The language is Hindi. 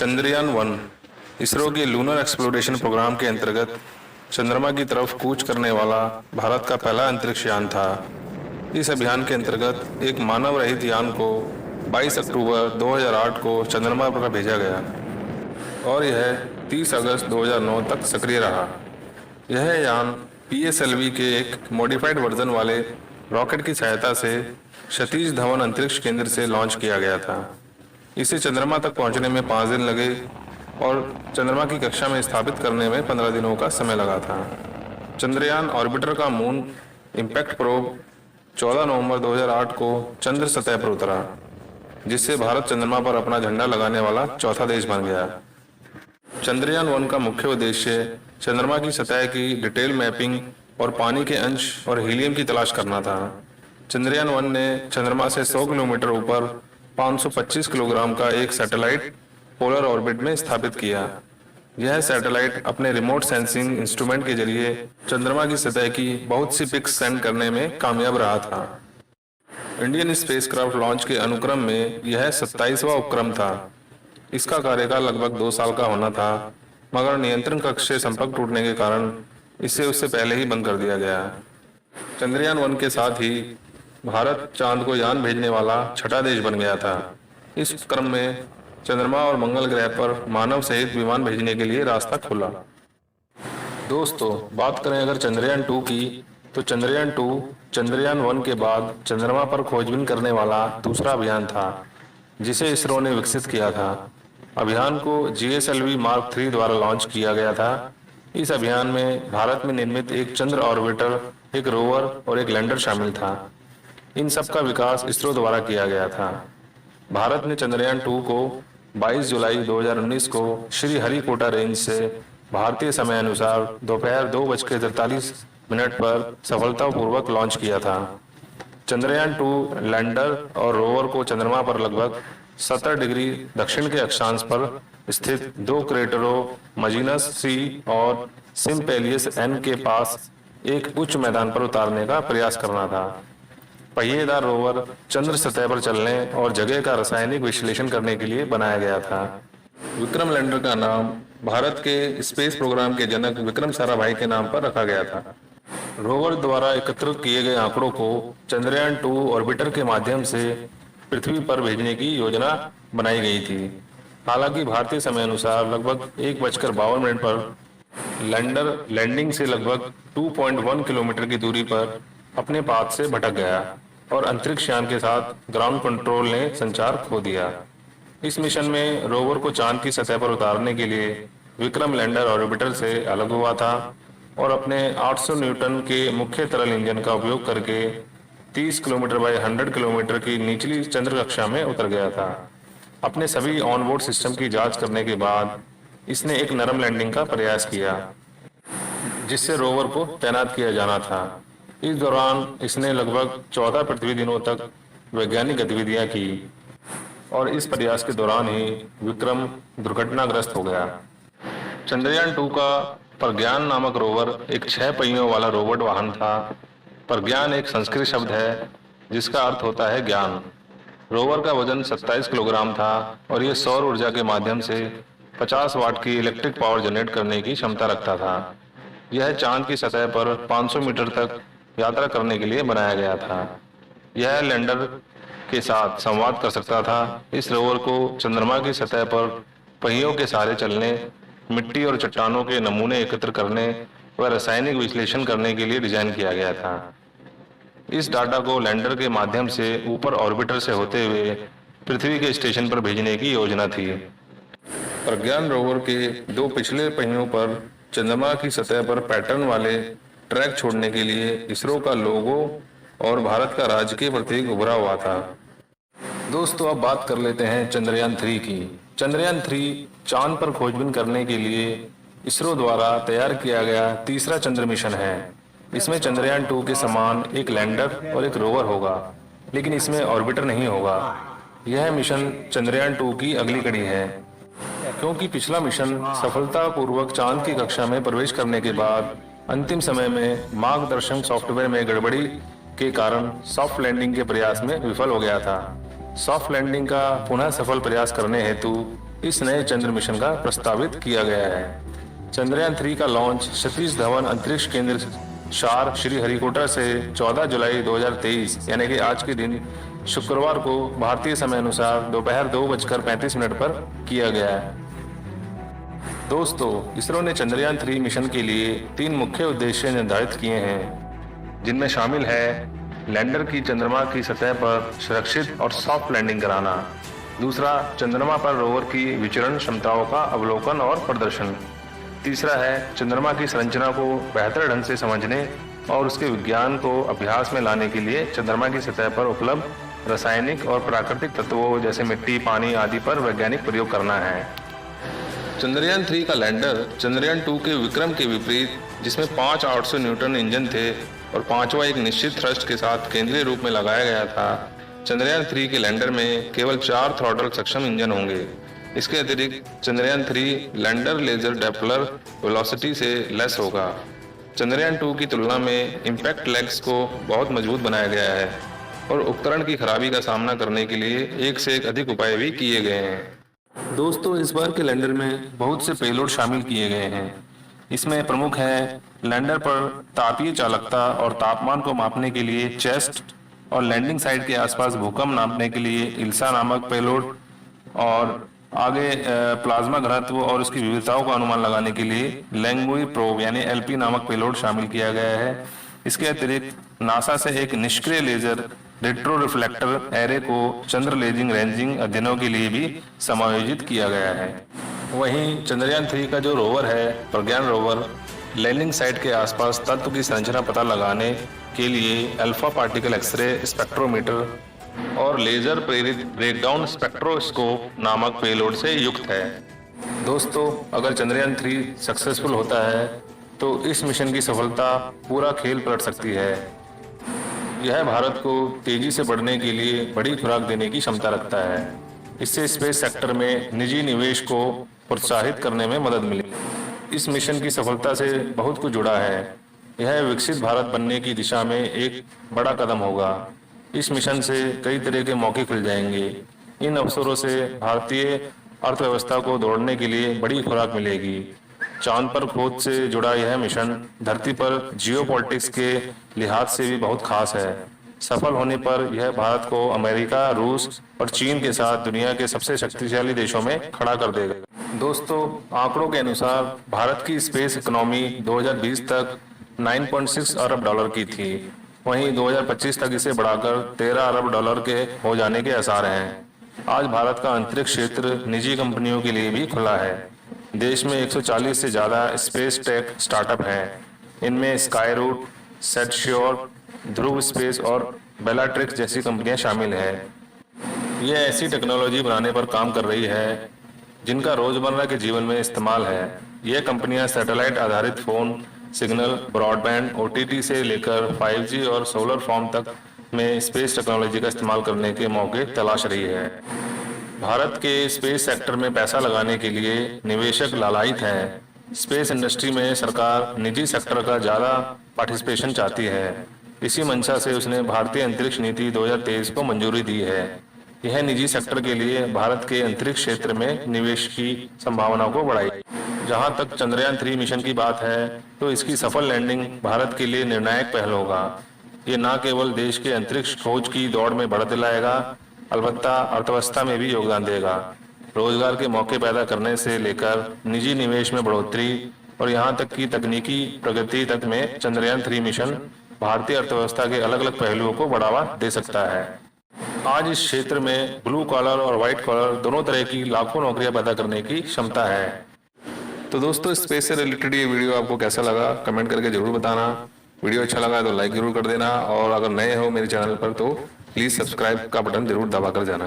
चंद्रयान-1 इसरो के लूनर एक्सप्लोरेशन प्रोग्राम के अंतर्गत चंद्रमा की तरफ कूच करने वाला भारत का पहला अंतरिक्ष यान था। इस अभियान के अंतर्गत एक मानव रहित यान को 22 अक्टूबर 2008 को चंद्रमा पर भेजा गया और यह 30 अगस्त 2009 तक सक्रिय रहा। यह यान PSLV के एक मॉडिफाइड वर्जन वाले रॉकेट की सहायता से सतीश धवन अंतरिक्ष केंद्र से लॉन्च किया गया था। इसे चंद्रमा तक पहुंचने में 5 दिन लगे और चंद्रमा की कक्षा में स्थापित करने में 15 दिनों का समय लगा था। चंद्रयान ऑर्बिटर का मून इम्पैक्ट प्रोब 14 नवंबर 2008 को चंद्र सतह पर उतरा, जिससे भारत चंद्रमा पर अपना झंडा लगाने वाला चौथा देश बन गया। चंद्रयान-1 का मुख्य उद्देश्य चंद्रमा की सतह की डिटेल मैपिंग और पानी के अंश और हीलियम की तलाश करना था। चंद्रयान-1 ने चंद्रमा से 100 किलोमीटर ऊपर 525 किलोग्राम का एक सैटेलाइट पोलर ऑर्बिट में स्थापित किया। यह सैटेलाइट अपने रिमोट सेंसिंग इंस्ट्रूमेंट के जरिए चंद्रमा की सतह की बहुत सी पिक्स सेंड करने में कामयाब रहा था। इंडियन स्पेसक्राफ्ट लॉन्च के अनुक्रम में यह 27वां उपक्रम था। इसका कार्यकाल लगभग 2 साल का होना था, मगर नियंत्रण कक्ष से संपर्क टूटने के कारण इसे उससे पहले ही बंद कर दिया गया। चंद्रयान-1 के साथ ही भारत चांद को यान भेजने वाला छठा देश बन गया था। इस क्रम में चंद्रमा और मंगल ग्रह पर मानव सहित विमान भेजने के लिए रास्ता खुला। दोस्तों, बात करें अगर चंद्रयान-2 की, तो चंद्रयान-2 चंद्रयान-1 के बाद चंद्रमा पर खोजबीन करने वाला दूसरा अभियान था, जिसे इसरो ने विकसित किया था। अभियान को GSLV Mark 3 द्वारा लॉन्च किया गया था। इस अभियान में भारत में निर्मित एक चंद्र ऑर्बिटर, एक रोवर और एक लैंडर शामिल था। इन सब का विकास इसरो द्वारा किया गया था। भारत ने चंद्रयान-2 को 22 जुलाई 2019 को श्री हरिकोटा रेंज से भारतीय समय अनुसार दोपहर 2:43 पर सफलतापूर्वक लॉन्च किया था। चंद्रयान-2 लैंडर और रोवर को चंद्रमा पर लगभग 70 डिग्री दक्षिण के अक्षांश पर स्थित 2 क्रेटरों मजीनस C और सिम्पेलियस N के पास एक उच्च मैदान पर उतारने का प्रयास करना था। पहिएदार रोवर चंद्र सतह पर चलने और जगह का रासायनिक विश्लेषण करने के लिए बनाया गया था। विक्रम लैंडर का नाम भारत के स्पेस प्रोग्राम के जनक विक्रम साराभाई के नाम पर रखा गया था। रोवर द्वारा एकत्रित किए गए आंकड़ों को चंद्रयान-2 ऑर्बिटर के माध्यम से पृथ्वी पर भेजने की योजना बनाई गई थी। हालांकि भारतीय समय अनुसार लगभग 1:52 पर लैंडर लैंडिंग से लगभग 2.1 किलोमीटर की दूरी पर अपने पाथ से भटक गया और अंतरिक्ष यान के साथ ग्राउंड कंट्रोल ने संचार खो दिया। इस मिशन में रोवर को चांद की सतह पर उतारने के लिए विक्रम लैंडर ऑर्बिटर से अलग हुआ था और अपने 800 न्यूटन के मुख्य तरल इंजन का उपयोग करके 30 किलोमीटर बाय 100 किलोमीटर की निचली चंद्र कक्षा में उतर गया था। अपने सभी ऑनबोर्ड सिस्टम की जांच करने के बाद इसने एक नरम लैंडिंग का प्रयास किया, जिससे रोवर को तैनात किया जाना था। इस दौरान इसने लगभग 14 पृथ्वी दिनों तक वैज्ञानिक गतिविधियां की और इस प्रयास के दौरान ही विक्रम दुर्घटनाग्रस्त हो गया। चंद्रयान-2 का प्रज्ञान नामक रोवर एक 6 पहियों वाला रोबोट वाहन था। प्रज्ञान एक संस्कृत शब्द है जिसका अर्थ होता है ज्ञान। रोवर का वजन 27 किलोग्राम था और यह सौर ऊर्जा के माध्यम से 50 वाट की इलेक्ट्रिक पावर जनरेट करने की क्षमता रखता था। यह चांद की सतह पर 500 मीटर तक यात्रा करने के लिए बनाया गया था। यह लैंडर के साथ संवाद कर सकता था। इस रोवर को चंद्रमा की सतह पर पहियों के सहारे चलने, मिट्टी और चट्टानों के नमूने एकत्र करने व रासायनिक विश्लेषण करने के लिए डिजाइन किया गया था। इस डाटा को लैंडर के माध्यम से ऊपर ऑर्बिटर से होते हुए पृथ्वी के स्टेशन पर भेजने की योजना थी। प्रज्ञान रोवर के 2 पिछले पहियों पर चंद्रमा की सतह पर पैटर्न वाले ट्रैक छोड़ने के लिए इसरो का लोगो और भारत का राजकीय प्रतीक उभरा हुआ था। दोस्तों, अब बात कर लेते हैं चंद्रयान-3 की। चंद्रयान-3 चांद पर खोजबीन करने के लिए इसरो द्वारा तैयार किया गया तीसरा चंद्र मिशन है। इसमें चंद्रयान-2 के समान एक लैंडर और एक रोवर होगा, लेकिन इसमें ऑर्बिटर नहीं होगा। यह मिशन चंद्रयान-2 की अगली कड़ी है, क्योंकि पिछला मिशन सफलतापूर्वक चांद की कक्षा में प्रवेश करने के बाद अंतिम समय में मार्गदर्शन सॉफ्टवेयर में गड़बड़ी के कारण सॉफ्ट लैंडिंग के प्रयास में विफल हो गया था। सॉफ्ट लैंडिंग का पुनः सफल प्रयास करने हेतु इस नए चंद्र मिशन का प्रस्तावित किया गया है। चंद्रयान 3 का लॉन्च सतीश धवन अंतरिक्ष केंद्र शार श्रीहरिकोटा से 14 जुलाई 2023 यानी कि आज के दिन शुक्रवार को भारतीय समय अनुसार दोपहर 2:35 पर किया गया है। दोस्तों, इसरो ने चंद्रयान 3 मिशन के लिए 3 मुख्य उद्देश्य निर्धारित किए हैं, जिनमें शामिल है लैंडर की चंद्रमा की सतह पर सुरक्षित और सॉफ्ट लैंडिंग कराना, दूसरा चंद्रमा पर रोवर की विचरण क्षमताओं का अवलोकन और प्रदर्शन, तीसरा है चंद्रमा की संरचना को बेहतर ढंग से समझने और उसके विज्ञान को अभ्यास में लाने के लिए चंद्रमा की सतह पर उपलब्ध रासायनिक और प्राकृतिक तत्वों जैसे मिट्टी, पानी आदि पर वैज्ञानिक प्रयोग करना है। चंद्रयान 3 का लैंडर चंद्रयान 2 के विक्रम के विपरीत, जिसमें 5 800 न्यूटन इंजन थे और पांचवा एक निश्चित थ्रस्ट के साथ केंद्रीय रूप में लगाया गया था। चंद्रयान 3 के लैंडर में केवल 4 थ्रॉटल सक्षम इंजन होंगे। इसके अतिरिक्त चंद्रयान 3 लैंडर लेजर डेपलर वेलोसिटी से लेस होगा। चंद्रयान 2 की तुलना में इम्पैक्ट लेग्स को बहुत मजबूत बनाया गया है और उपकरण की खराबी का सामना करने के लिए एक से एक अधिक उपाय भी किए गए हैं। दोस्तों, इस बार के लैंडर में बहुत से पेलोड शामिल किए गए हैं। इसमें प्रमुख है लैंडर पर तापीय चालकता और तापमान को मापने के लिए चेस्ट और लैंडिंग साइट के आसपास भूकंप नापने के लिए इल्सा नामक पेलोड और आगे प्लाज्मा घनत्व और उसकी विविधताओं का अनुमान लगाने के लिए लैंगमुई प्रोब यानी एलपी नामक पेलोड शामिल किया गया है। इसके अतिरिक्त नासा से एक निष्क्रिय लेजर रेट्रो रिफ्लेक्टर एरे को चंद्र लेजिंग रेंजिंग अध्ययनों के लिए भी समायोजित किया गया है। वहीं चंद्रयान 3 का जो रोवर है प्रज्ञान रोवर, लैंडिंग साइट के आसपास तत्व की संरचना पता लगाने के लिए अल्फा पार्टिकल एक्सरे स्पेक्ट्रोमीटर और लेजर प्रेरित ब्रेकडाउन स्पेक्ट्रोस्कोप नामक पेलोड से युक्त है। दोस्तों, अगर चंद्रयान 3 सक्सेसफुल होता है तो इस मिशन की सफलता पूरा खेल पलट सकती है। यह भारत को तेजी से बढ़ने के लिए बड़ी खुराक देने की क्षमता रखता है। इससे स्पेस सेक्टर में निजी निवेश को प्रोत्साहित करने में मदद मिलेगी। इस मिशन की सफलता से बहुत कुछ जुड़ा है। यह विकसित भारत बनने की दिशा में एक बड़ा कदम होगा। इस मिशन से कई तरह के मौके खुल जाएंगे। इन अवसरों से भारतीय अर्थव्यवस्था को दौड़ने के लिए बड़ी खुराक मिलेगी। चांद पर खोज से जुड़ा यह मिशन धरती पर जियोपॉलिटिक्स के लिहाज से भी बहुत खास है। सफल होने पर यह भारत को अमेरिका, रूस और चीन के साथ दुनिया के सबसे शक्तिशाली देशों में खड़ा कर देगा। दोस्तों, आंकड़ों के अनुसार भारत की स्पेस इकोनॉमी 2020 तक 9.6 अरब डॉलर की थी। वहीं 2025 तक इसे बढ़ाकर 13 अरब डॉलर के हो जाने के आसार हैं। आज भारत का अंतरिक्ष क्षेत्र निजी कंपनियों के लिए भी खुला है। देश में 140 से ज्यादा स्पेस टेक स्टार्टअप हैं। इनमें स्काई रूट, सेटश्योर, ध्रुव स्पेस और बेलाट्रिक्स जैसी कंपनियां शामिल हैं। ये ऐसी टेक्नोलॉजी बनाने पर काम कर रही है जिनका रोजमर्रा के जीवन में इस्तेमाल है। ये कंपनियां सैटेलाइट आधारित फोन सिग्नल, ब्रॉडबैंड, OTT से लेकर 5G और सोलर फॉर्म तक में स्पेस टेक्नोलॉजी का इस्तेमाल करने के मौके तलाश रही है। भारत के स्पेस सेक्टर में पैसा लगाने के लिए निवेशक लालायित हैं। स्पेस इंडस्ट्री में सरकार निजी सेक्टर का ज़्यादा पार्टिसिपेशन चाहती है। इसी मंशा से उसने भारतीय अंतरिक्ष नीति 2023 को मंजूरी दी है। यह निजी सेक्टर के लिए भारत के अंतरिक्ष क्षेत्र में निवेश की संभावनाओं को बढ़ाई। जहां तक चंद्रयान 3 मिशन की बात है तो इसकी सफल लैंडिंग भारत के लिए निर्णायक पहल होगा। ये न केवल देश के अंतरिक्ष खोज की दौड़ में बढ़त दिलाएगा, अलबत्ता अर्थव्यवस्था में भी योगदान देगा। रोजगार के मौके पैदा करने से लेकर निजी निवेश में बढ़ोतरी और यहां तक कि तकनीकी प्रगति तक में चंद्रयान 3 मिशन भारतीय अर्थव्यवस्था के अलग अलग पहलुओं को बढ़ावा दे सकता है। आज इस क्षेत्र में ब्लू कॉलर और व्हाइट कॉलर दोनों तरह की लाखों नौकरियां पैदा करने की क्षमता है। तो दोस्तों, स्पेस से रिलेटेड ये वीडियो आपको कैसा लगा कमेंट करके जरूर बताना। वीडियो अच्छा लगा तो लाइक जरूर कर देना और अगर नए हो मेरे चैनल पर तो प्लीज़ सब्सक्राइब का बटन जरूर दबा कर जाना।